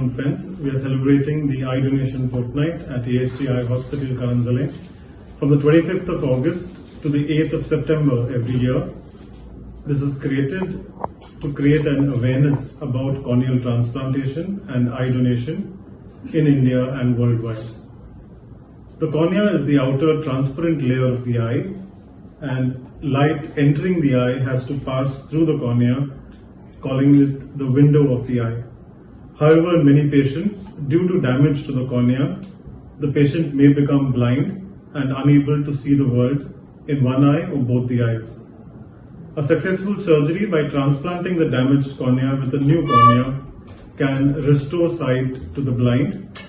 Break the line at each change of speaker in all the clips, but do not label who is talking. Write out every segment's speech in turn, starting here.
afternoon, friends. We are celebrating the eye donation fortnight at ASG Eye Hospital, Karanzale, from the 25th of August to the 8th of September every year. This is created to create an awareness about corneal transplantation and eye donation in India and worldwide. The cornea is the outer transparent layer of the eye, and light entering the eye has to pass through the cornea, calling it the window of the eye. However, in many patients, due to damage to the cornea, the patient may become blind and unable to see the world in one eye or both the eyes. A successful surgery by transplanting the damaged cornea with a new cornea can restore sight to the blind.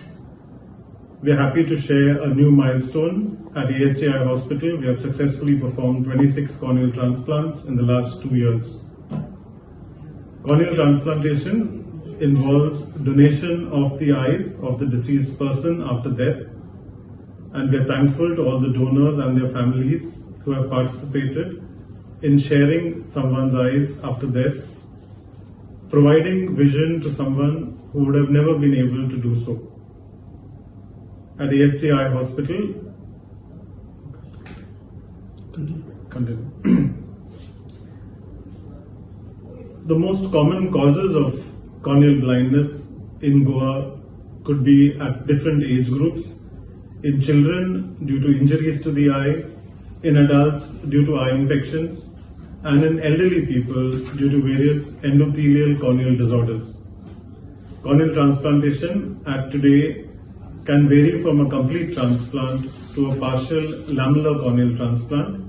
We are happy to share a new milestone at ASG Eye Hospital. We have successfully performed 26 corneal transplants in the last 2 years. Corneal transplantation involves donation of the eyes of the deceased person after death, and we are thankful to all the donors and their families who have participated in sharing someone's eyes after death, providing vision to someone who would have never been able to do so. At ASG Eye Hospital, continue. The most common causes of corneal blindness in Goa could be at different age groups. In children, due to injuries to the eye; in adults, due to eye infections; and in elderly people, due to various endothelial corneal disorders. Corneal transplantation at today can vary from a complete transplant to a partial lamellar corneal transplant.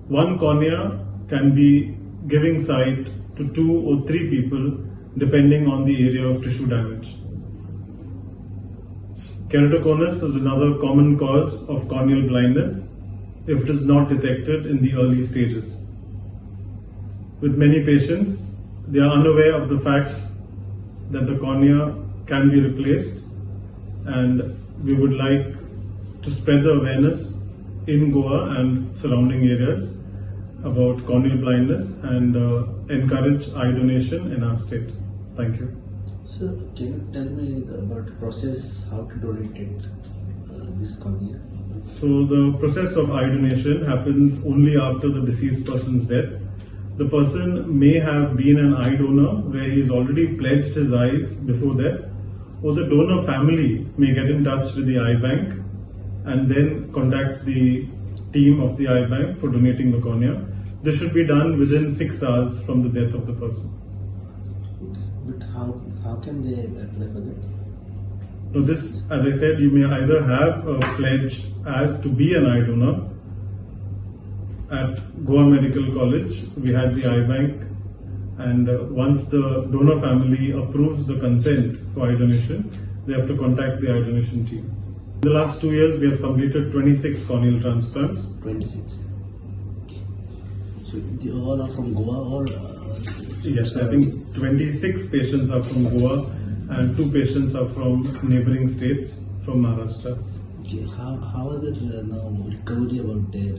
One cornea can be giving sight to 2 or 3 people depending on the area of tissue damage. Keratoconus is another common cause of corneal blindness if it is not detected in the early stages. With many patients, they are unaware of the fact that the cornea can be replaced, and we would like to spread the awareness in Goa and surrounding areas about corneal blindness and encourage eye donation in our state. Thank you.
Sir, can you tell me about the process, how to donate this cornea?
So the process of eye donation happens only after the deceased person's death. The person may have been an eye donor where he's already pledged his eyes before death, or the donor family may get in touch with the eye bank and then contact the team of the eye bank for donating the cornea. This should be done within 6 hours from the death of the person.
But how can they apply for that?
So this, as I said, you may either have a pledge to be an eye donor. At Goa Medical College, we had the eye bank, and once the donor family approves the consent for eye donation, they have to contact the eye donation team. In the last 2 years, we have completed 26 corneal transplants.
26. Okay. So they all are from Goa or?
Yes, I think 26 patients are from Goa and 2 patients are from neighboring states from Maharashtra.
Okay. How are the now recovery about their?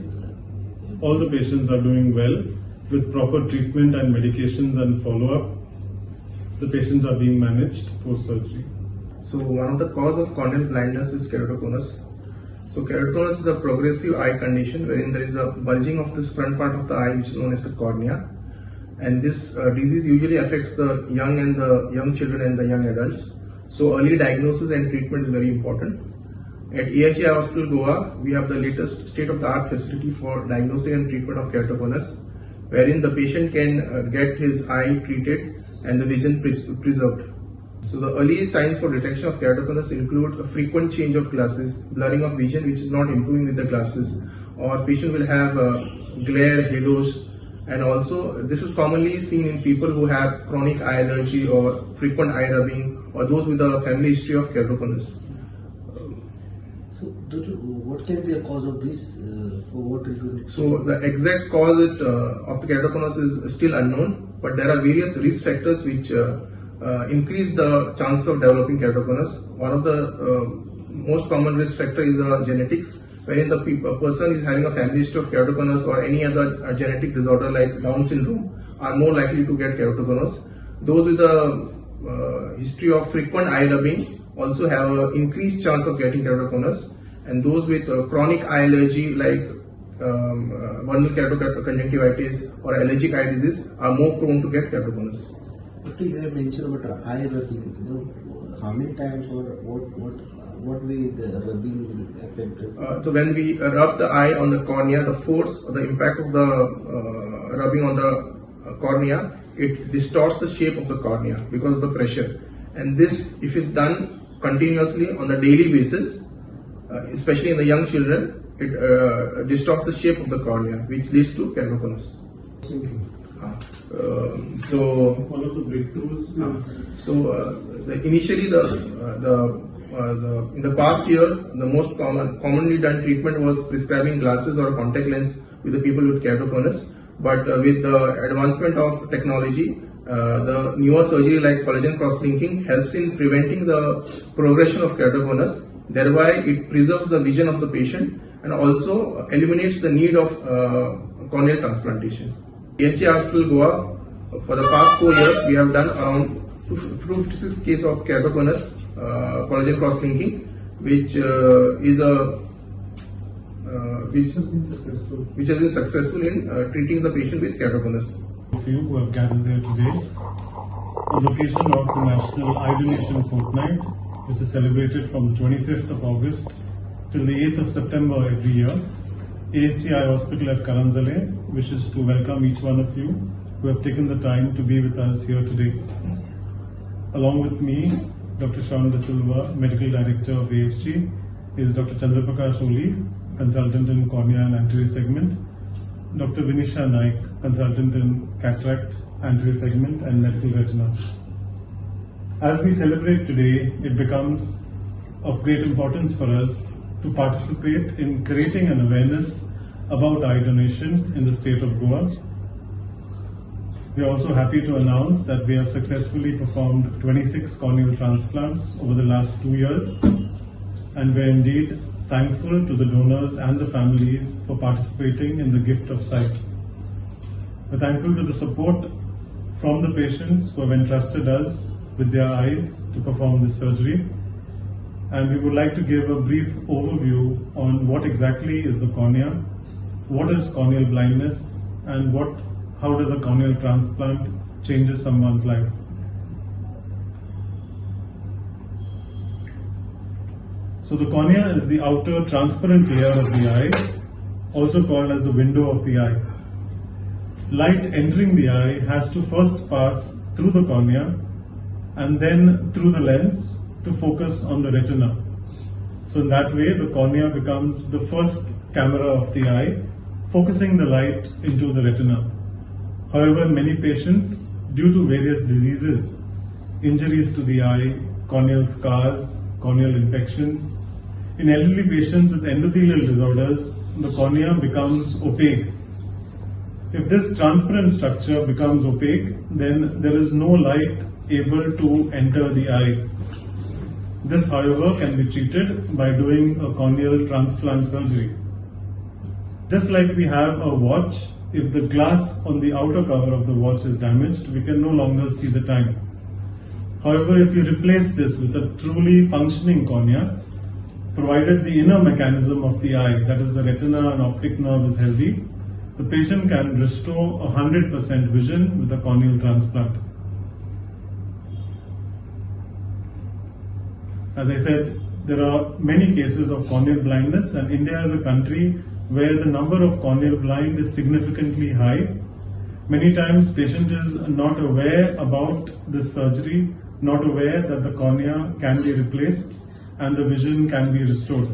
All the patients are doing well with proper treatment and medications and follow-up. The patients are being managed post-surgery.
So one of the cause of corneal blindness is keratoconus. So keratoconus is a progressive eye condition wherein there is a bulging of this front part of the eye, which is known as the cornea. And this disease usually affects the young children and the young adults. So early diagnosis and treatment is very important. At ASG Eye Hospital, Goa, we have the latest state-of-the-art facility for diagnosing and treatment of keratoconus, wherein the patient can get his eye treated and the vision preserved. So the early signs for detection of keratoconus include a frequent change of glasses, blurring of vision which is not improving with the glasses, or patient will have glare, halos, and also this is commonly seen in people who have chronic eye allergy or frequent eye rubbing, or those with a family history of keratoconus.
So what can be a cause of this? For what reason?
So the exact cause of the keratoconus is still unknown, but there are various risk factors which increase the chances of developing keratoconus. One of the most common risk factor is genetics, wherein the person is having a family history of keratoconus or any other genetic disorder like Down syndrome are more likely to get keratoconus. Those with a history of frequent eye rubbing also have an increased chance of getting keratoconus, and those with chronic eye allergy like vernal keratoconjunctivitis or allergic eye disease are more prone to get keratoconus.
Doctor, you have mentioned about eye rubbing. How many times or what way the rubbing will affect us?
So when we rub the eye on the cornea, the force or the impact of the rubbing on the cornea, it distorts the shape of the cornea because of the pressure. And this, if it's done continuously on a daily basis, especially in the young children, it distorts the shape of the cornea, which leads to keratoconus.
One of the breakthroughs is
Initially in the past years, the most commonly done treatment was prescribing glasses or contact lens with the people with keratoconus. But with the advancement of technology, the newer surgery like collagen cross-linking helps in preventing the progression of keratoconus. Thereby, it preserves the vision of the patient and also eliminates the need of corneal transplantation. ASG Eye Hospital Goa, for the past 4 years, we have done around 256 cases of keratoconus collagen cross-linking, which has been successful in treating the patient with keratoconus.
Of you who have gathered there today, on the occasion of the National Eye Donation Fortnight, which is celebrated from the 25th of August till the 8th of September every year, ASG Eye Hospital at Karanzale wishes to welcome each one of you who have taken the time to be with us here today. Along with me, Dr. Sean De Silva, Medical Director of ASG, is Dr. Chandraprakash Oli, Consultant in Cornea and Anterior Segment, Dr. Vinisha Naik, Consultant in Cataract, Anterior Segment and Medical Retina. As we celebrate today, it becomes of great importance for us to participate in creating an awareness about eye donation in the state of Goa. We are also happy to announce that we have successfully performed 26 corneal transplants over the last 2 years, and we are indeed thankful to the donors and the families for participating in the gift of sight. We are thankful to the support from the patients who have entrusted us with their eyes to perform this surgery, and we would like to give a brief overview on what exactly is the cornea, what is corneal blindness, and how does a corneal transplant change someone's life. So the cornea is the outer transparent layer of the eye, also called as the window of the eye. Light entering the eye has to first pass through the cornea and then through the lens to focus on the retina. So in that way, the cornea becomes the first camera of the eye, focusing the light into the retina. However, many patients, due to various diseases, injuries to the eye, corneal scars, corneal infections, in elderly patients with endothelial disorders, the cornea becomes opaque. If this transparent structure becomes opaque, then there is no light able to enter the eye. This, however, can be treated by doing a corneal transplant surgery. Just like we have a watch, if the glass on the outer cover of the watch is damaged, we can no longer see the time. However, if you replace this with a truly functioning cornea, provided the inner mechanism of the eye, that is the retina and optic nerve, is healthy, the patient can restore 100% vision with a corneal transplant. As I said, there are many cases of corneal blindness, and India is a country where the number of corneal blind is significantly high. Many times patient is not aware about this surgery, not aware that the cornea can be replaced and the vision can be restored.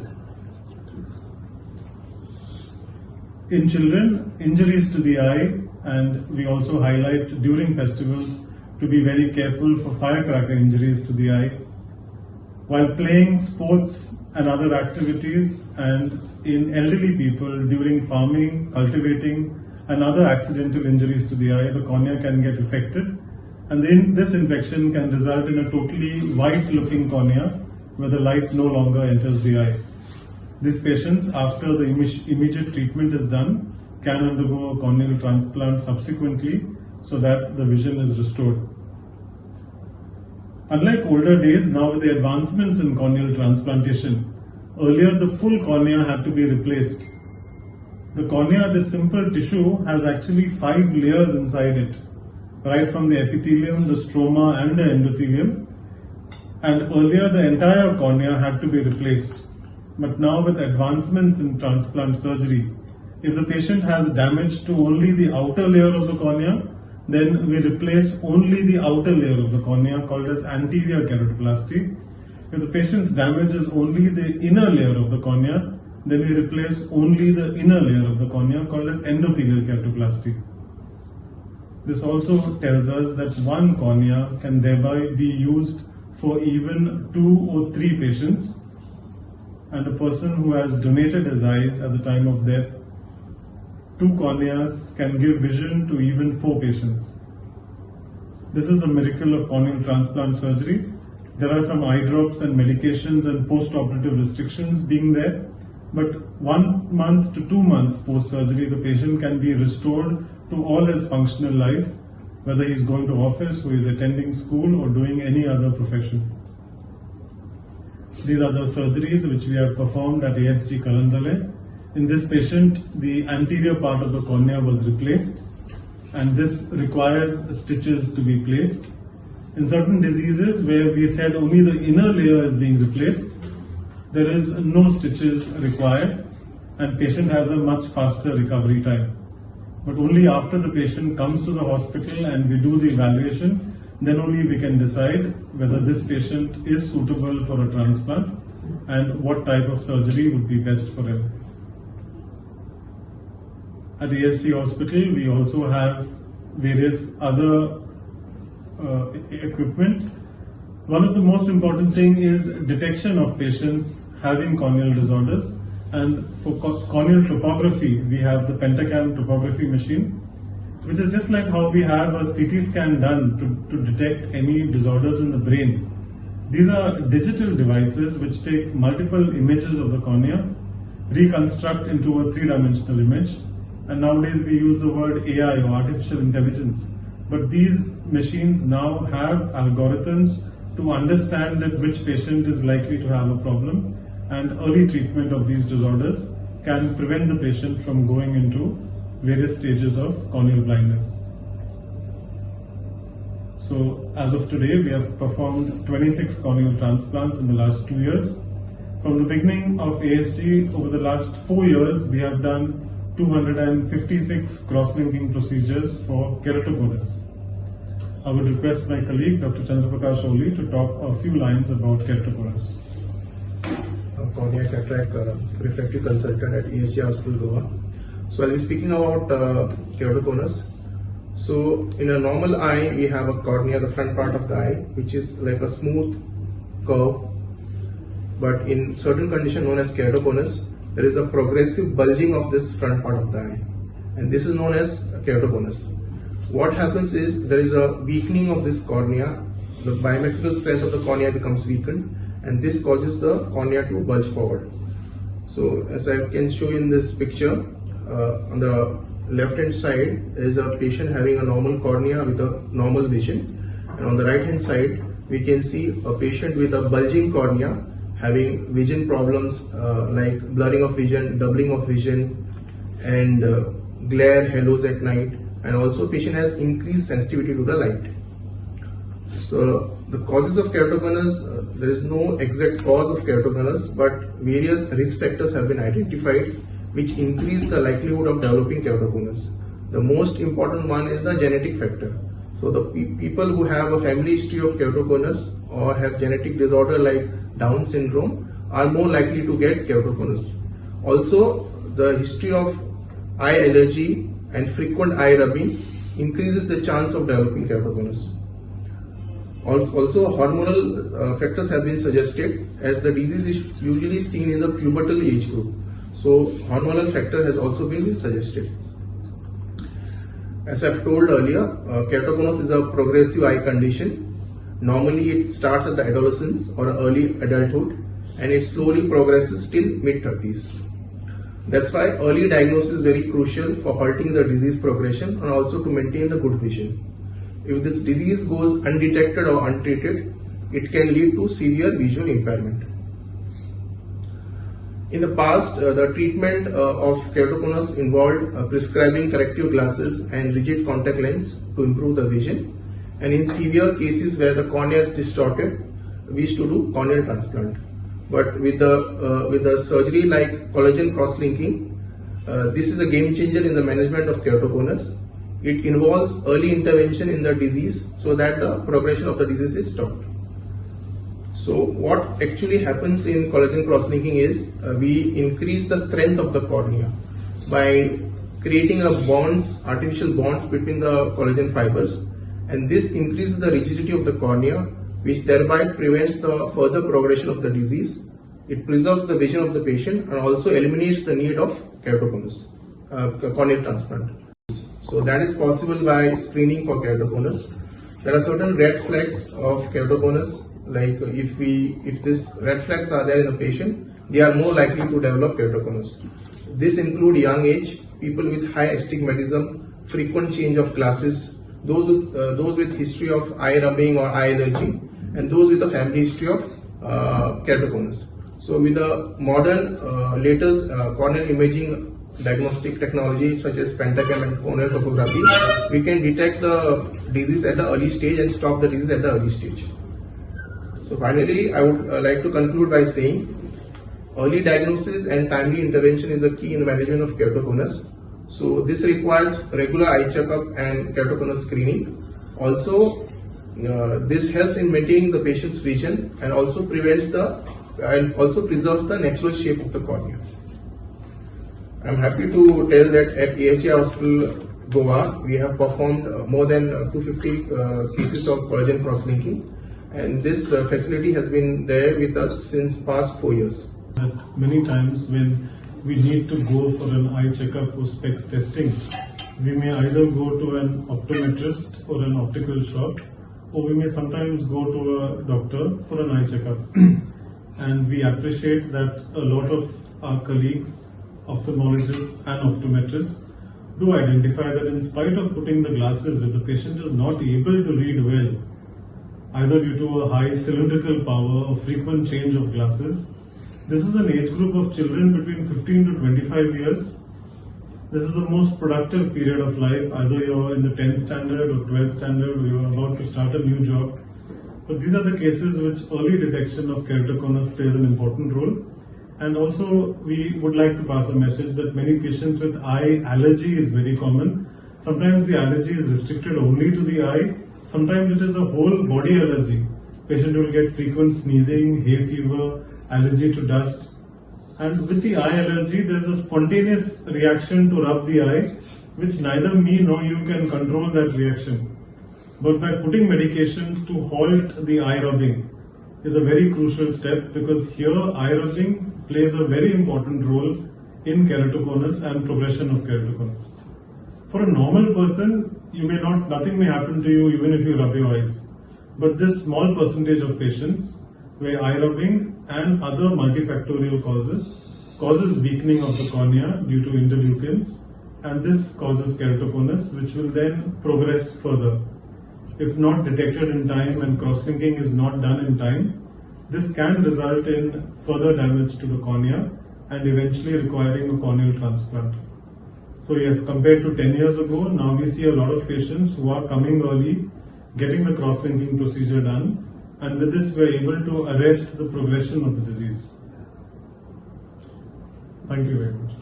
In children, injuries to the eye, and we also highlight during festivals to be very careful for firecracker injuries to the eye. While playing sports and other activities, and in elderly people during farming, cultivating, and other accidental injuries to the eye, the cornea can get affected, and then this infection can result in a totally white-looking cornea where the light no longer enters the eye. These patients, after the immediate treatment is done, can undergo a corneal transplant subsequently so that the vision is restored. Unlike older days, now with the advancements in corneal transplantation, earlier the full cornea had to be replaced. The cornea, this simple tissue, has actually 5 layers inside it, right from the epithelium, the stroma and the endothelium. And earlier the entire cornea had to be replaced. But now with advancements in transplant surgery, if the patient has damage to only the outer layer of the cornea, then we replace only the outer layer of the cornea, called as anterior keratoplasty. If the patient's damage is only the inner layer of the cornea, then we replace only the inner layer of the cornea, called as endothelial keratoplasty. This also tells us that one cornea can thereby be used for even 2 or 3 patients, and a person who has donated his eyes at the time of death, 2 corneas can give vision to even 4 patients. This is the miracle of corneal transplant surgery. There are some eye drops and medications and post-operative restrictions being there, but 1 month to 2 months post-surgery, the patient can be restored to all his functional life, whether he is going to office, or he is attending school, or doing any other profession. These are the surgeries which we have performed at ASG Karanzale. In this patient, the anterior part of the cornea was replaced, and this requires stitches to be placed. In certain diseases where we said only the inner layer is being replaced, there is no stitches required, and patient has a much faster recovery time. But only after the patient comes to the hospital and we do the evaluation, then only we can decide whether this patient is suitable for a transplant and what type of surgery would be best for him. At ASG Hospital, we also have various other equipment. One of the most important thing is detection of patients having corneal disorders, and for corneal topography, we have the pentacam topography machine, which is just like how we have a CT scan done to detect any disorders in the brain. These are digital devices which take multiple images of the cornea, reconstruct into a 3-dimensional image, and nowadays we use the word AI or artificial intelligence. But these machines now have algorithms to understand that which patient is likely to have a problem, and early treatment of these disorders can prevent the patient from going into various stages of corneal blindness. So as of today, we have performed 26 corneal transplants in the last 2 years. From the beginning of ASG, over the last 4 years, we have done 256 cross-linking procedures for keratoconus. I would request my colleague, Dr. Chandraprakash Oli, to talk a few lines about keratoconus.
Cornea cataract refractive consultant at ASG Hospital, Goa. So I'll be speaking about keratoconus. So in a normal eye, we have a cornea, the front part of the eye, which is like a smooth curve. But in certain condition known as keratoconus, there is a progressive bulging of this front part of the eye, and this is known as keratoconus. What happens is there is a weakening of this cornea. The biometrical strength of the cornea becomes weakened, and this causes the cornea to bulge forward. So as I can show in this picture, on the left hand side is a patient having a normal cornea with a normal vision, and on the right hand side we can see a patient with a bulging cornea having vision problems like blurring of vision, doubling of vision, and glare, halos at night, and also patient has increased sensitivity to the light. So the causes of keratoconus, there is no exact cause of keratoconus, but various risk factors have been identified which increase the likelihood of developing keratoconus. The most important one is the genetic factor. So the people who have a family history of keratoconus or have genetic disorder like Down syndrome are more likely to get keratoconus. Also, the history of eye allergy and frequent eye rubbing increases the chance of developing keratoconus. Also, hormonal factors have been suggested, as the disease is usually seen in the pubertal age group. So, hormonal factor has also been suggested. As I've told earlier, keratoconus is a progressive eye condition. Normally, it starts at the adolescence or early adulthood, and it slowly progresses till mid-30s. That's why early diagnosis is very crucial for halting the disease progression and also to maintain the good vision. If this disease goes undetected or untreated, it can lead to severe visual impairment. In the past, the treatment of keratoconus involved prescribing corrective glasses and rigid contact lens to improve the vision. And in severe cases where the cornea is distorted, we used to do corneal transplant. But with the surgery like collagen cross-linking, this is a game changer in the management of keratoconus. It involves early intervention in the disease so that the progression of the disease is stopped. So what actually happens in collagen cross-linking is we increase the strength of the cornea by creating artificial bonds between the collagen fibers, and this increases the rigidity of the cornea, which thereby prevents the further progression of the disease. It preserves the vision of the patient and also eliminates the need of keratoconus, corneal transplant. So that is possible by screening for keratoconus. There are certain red flags of keratoconus. Like if these red flags are there in a patient, they are more likely to develop keratoconus. This include young age, people with high astigmatism, frequent change of glasses, those with history of eye rubbing or eye allergy, and those with a family history of keratoconus. So with the modern latest corneal imaging diagnostic technology such as pentacam and corneal topography, we can detect the disease at the early stage and stop the disease at the early stage. So finally, I would like to conclude by saying early diagnosis and timely intervention is a key in the management of keratoconus. So this requires regular eye checkup and keratoconus screening. Also, this helps in maintaining the patient's vision and also preserves the natural shape of the cornea. I am happy to tell that at ASG Eye Hospital, Goa, we have performed more than 250 cases of collagen cross-linking. And this facility has been there with us since past 4 years.
Many times when we need to go for an eye checkup or specs testing, we may either go to an optometrist or an optical shop, or we may sometimes go to a doctor for an eye checkup. And we appreciate that a lot of our colleagues, ophthalmologists and optometrists, do identify that in spite of putting the glasses, if the patient is not able to read well, either due to a high cylindrical power or frequent change of glasses. This is an age group of children between 15 to 25 years. This is the most productive period of life. Either you're in the 10th standard or 12th standard or you're about to start a new job. But these are the cases which early detection of keratoconus plays an important role. And also we would like to pass a message that many patients with eye allergy is very common. Sometimes the allergy is restricted only to the eye. Sometimes it is a whole body allergy. Patient will get frequent sneezing, hay fever, allergy to dust. And with the eye allergy, there is a spontaneous reaction to rub the eye, which neither me nor you can control that reaction. But by putting medications to halt the eye rubbing is a very crucial step, because here eye rubbing plays a very important role in keratoconus and progression of keratoconus. For a normal person, nothing may happen to you even if you rub your eyes. But this small percentage of patients where eye rubbing and other multifactorial causes weakening of the cornea due to interleukins, and this causes keratoconus, which will then progress further. If not detected in time and cross-linking is not done in time, this can result in further damage to the cornea and eventually requiring a corneal transplant. So yes, compared to 10 years ago, now we see a lot of patients who are coming early, getting the cross-linking procedure done, and with this we are able to arrest the progression of the disease. Thank you very much.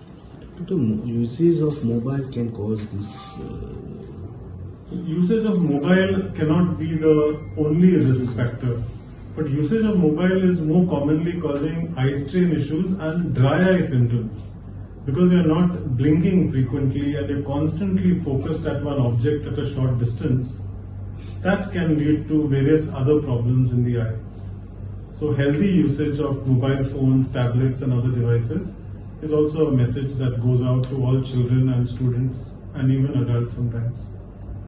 The usage of mobile can cause this.
Usage of mobile cannot be the only risk factor, but usage of mobile is more commonly causing eye strain issues and dry eye symptoms. Because you're not blinking frequently and you're constantly focused at one object at a short distance, that can lead to various other problems in the eye. So healthy usage of mobile phones, tablets and other devices is also a message that goes out to all children and students and even adults sometimes.